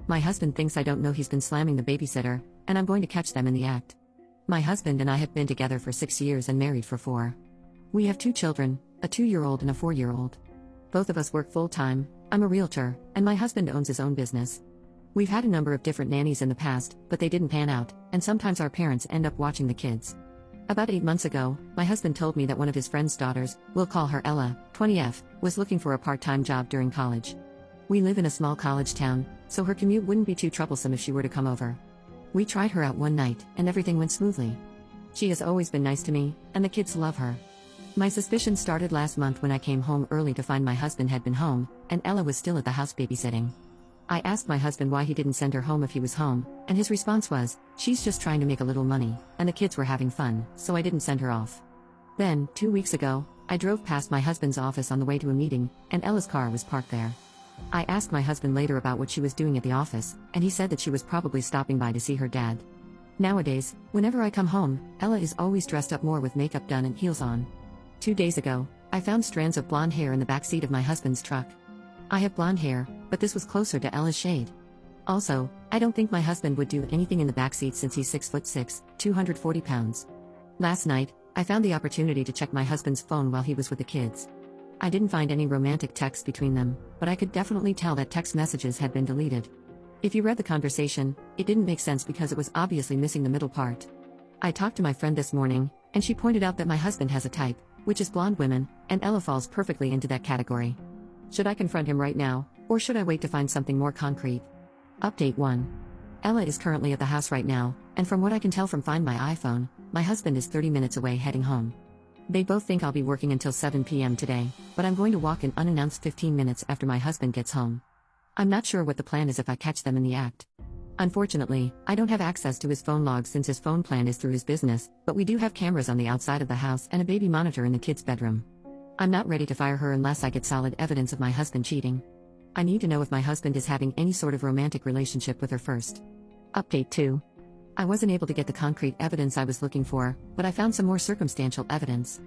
My husband thinks I don't know he's been slamming the babysitter, and I'm going to catch them in the act. My husband and I have been together for 6 years and married for 4. We have 2 children, a 2-year-old and a 4-year-old. Both of us work full-time. I'm a realtor, and my husband owns his own business. We've had a number of different nannies in the past, but they didn't pan out, and sometimes our parents end up watching the kids. About 8 months ago, my husband told me that one of his friend's daughters, we'll call her Ella, 20F, was looking for a part-time job during college. We live in a small college town, so her commute wouldn't be too troublesome if she were to come over. We tried her out one night, and everything went smoothly. She has always been nice to me, and the kids love her. My suspicion started last month when I came home early to find my husband had been home, and Ella was still at the house babysitting. I asked my husband why he didn't send her home if he was home, and his response was, "She's just trying to make a little money, and the kids were having fun, so I didn't send her off." Then, 2 weeks ago, I drove past my husband's office on the way to a meeting, and Ella's car was parked there. I asked my husband later about what she was doing at the office, and he said that she was probably stopping by to see her dad. Nowadays, whenever I come home, Ella is always dressed up more with makeup done and heels on. 2 days ago, I found strands of blonde hair in the back seat of my husband's truck. I have blonde hair, but this was closer to Ella's shade. Also, I don't think my husband would do anything in the backseat since he's 6'6", 240 pounds. Last night, I found the opportunity to check my husband's phone while he was with the kids. I didn't find any romantic texts between them, but I could definitely tell that text messages had been deleted. If you read the conversation, it didn't make sense because it was obviously missing the middle part. I talked to my friend this morning, and she pointed out that my husband has a type, which is blonde women, and Ella falls perfectly into that category. Should I confront him right now, or should I wait to find something more concrete? Update 1. Ella is currently at the house right now, and from what I can tell from Find My iPhone, my husband is 30 minutes away heading home. They both think I'll be working until 7 p.m. today, but I'm going to walk in unannounced 15 minutes after my husband gets home. I'm not sure what the plan is if I catch them in the act. Unfortunately, I don't have access to his phone log since his phone plan is through his business, but we do have cameras on the outside of the house and a baby monitor in the kids' bedroom. I'm not ready to fire her unless I get solid evidence of my husband cheating. I need to know if my husband is having any sort of romantic relationship with her first. Update 2. I wasn't able to get the concrete evidence I was looking for, but I found some more circumstantial evidence.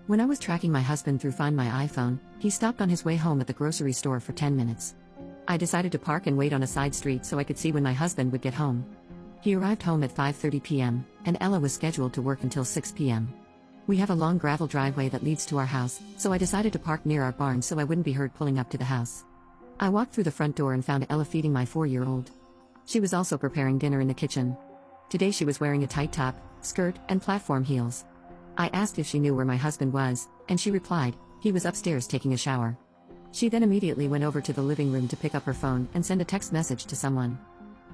When I was tracking my husband through Find My iPhone, he stopped on his way home at the grocery store for 10 minutes. I decided to park and wait on a side street so I could see when my husband would get home. He arrived home at 5:30 p.m., and Ella was scheduled to work until 6 p.m. We have a long gravel driveway that leads to our house, so I decided to park near our barn so I wouldn't be heard pulling up to the house. I walked through the front door and found Ella feeding my 4-year-old. She was also preparing dinner in the kitchen. Today she was wearing a tight top, skirt, and platform heels. I asked if she knew where my husband was, and she replied, he was upstairs taking a shower. She then immediately went over to the living room to pick up her phone and send a text message to someone.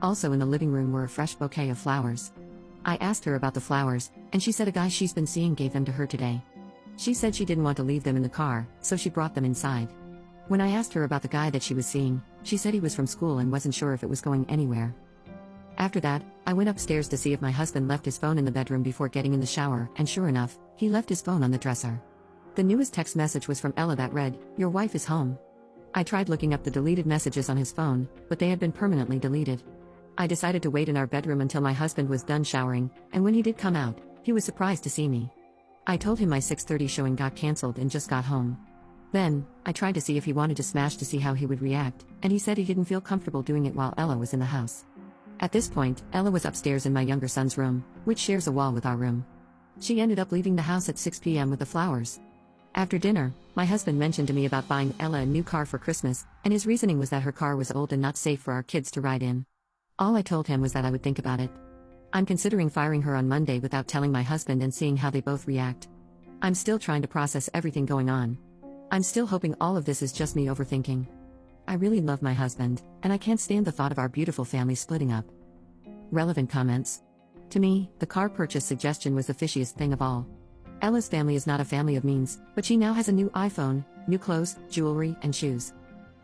Also in the living room were a fresh bouquet of flowers. I asked her about the flowers, and she said a guy she's been seeing gave them to her today. She said she didn't want to leave them in the car, so she brought them inside. When I asked her about the guy that she was seeing, she said he was from school and wasn't sure if it was going anywhere. After that, I went upstairs to see if my husband left his phone in the bedroom before getting in the shower, and sure enough, he left his phone on the dresser. The newest text message was from Ella that read, "Your wife is home." I tried looking up the deleted messages on his phone, but they had been permanently deleted. I decided to wait in our bedroom until my husband was done showering, and when he did come out, he was surprised to see me. I told him my 6:30 showing got cancelled and just got home. Then, I tried to see if he wanted to smash to see how he would react, and he said he didn't feel comfortable doing it while Ella was in the house. At this point, Ella was upstairs in my younger son's room, which shares a wall with our room. She ended up leaving the house at 6 p.m. with the flowers. After dinner, my husband mentioned to me about buying Ella a new car for Christmas, and his reasoning was that her car was old and not safe for our kids to ride in. All I told him was that I would think about it. I'm considering firing her on Monday without telling my husband and seeing how they both react. I'm still trying to process everything going on. I'm still hoping all of this is just me overthinking. I really love my husband, and I can't stand the thought of our beautiful family splitting up. Relevant comments. To me, the car purchase suggestion was the fishiest thing of all. Ella's family is not a family of means, but she now has a new iPhone, new clothes, jewelry, and shoes.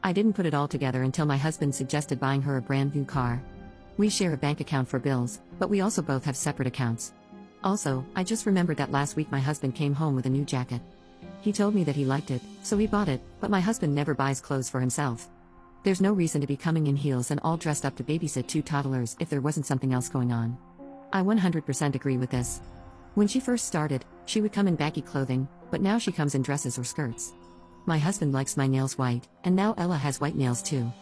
I didn't put it all together until my husband suggested buying her a brand new car. We share a bank account for bills, but we also both have separate accounts. Also, I just remembered that last week my husband came home with a new jacket. He told me that he liked it, so he bought it, but my husband never buys clothes for himself. There's no reason to be coming in heels and all dressed up to babysit 2 toddlers if there wasn't something else going on. I 100% agree with this. When she first started, she would come in baggy clothing, but now she comes in dresses or skirts. My husband likes my nails white, and now Ella has white nails too.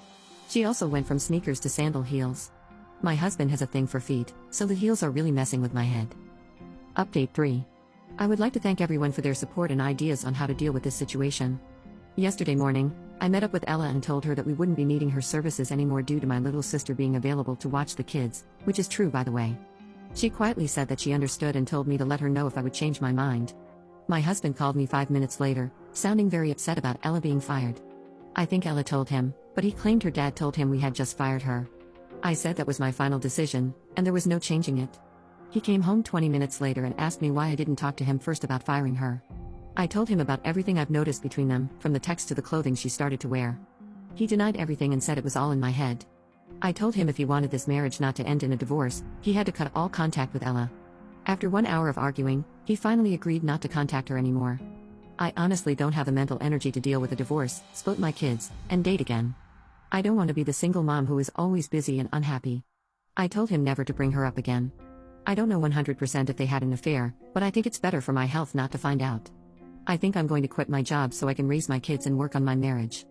She also went from sneakers to sandal heels. My husband has a thing for feet, so the heels are really messing with my head. Update 3. I would like to thank everyone for their support and ideas on how to deal with this situation. Yesterday morning, I met up with Ella and told her that we wouldn't be needing her services anymore due to my little sister being available to watch the kids, which is true by the way. She quietly said that she understood and told me to let her know if I would change my mind. My husband called me 5 minutes later, sounding very upset about Ella being fired. I think Ella told him, but he claimed her dad told him we had just fired her. I said that was my final decision, and there was no changing it. He came home 20 minutes later and asked me why I didn't talk to him first about firing her. I told him about everything I've noticed between them, from the text to the clothing she started to wear. He denied everything and said it was all in my head. I told him if he wanted this marriage not to end in a divorce, he had to cut all contact with Ella. After 1 hour of arguing, he finally agreed not to contact her anymore. I honestly don't have the mental energy to deal with a divorce, split my kids, and date again. I don't want to be the single mom who is always busy and unhappy. I told him never to bring her up again. I don't know 100% if they had an affair, but I think it's better for my health not to find out. I think I'm going to quit my job so I can raise my kids and work on my marriage.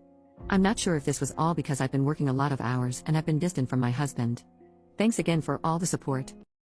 I'm not sure if this was all because I've been working a lot of hours and I've been distant from my husband. Thanks again for all the support.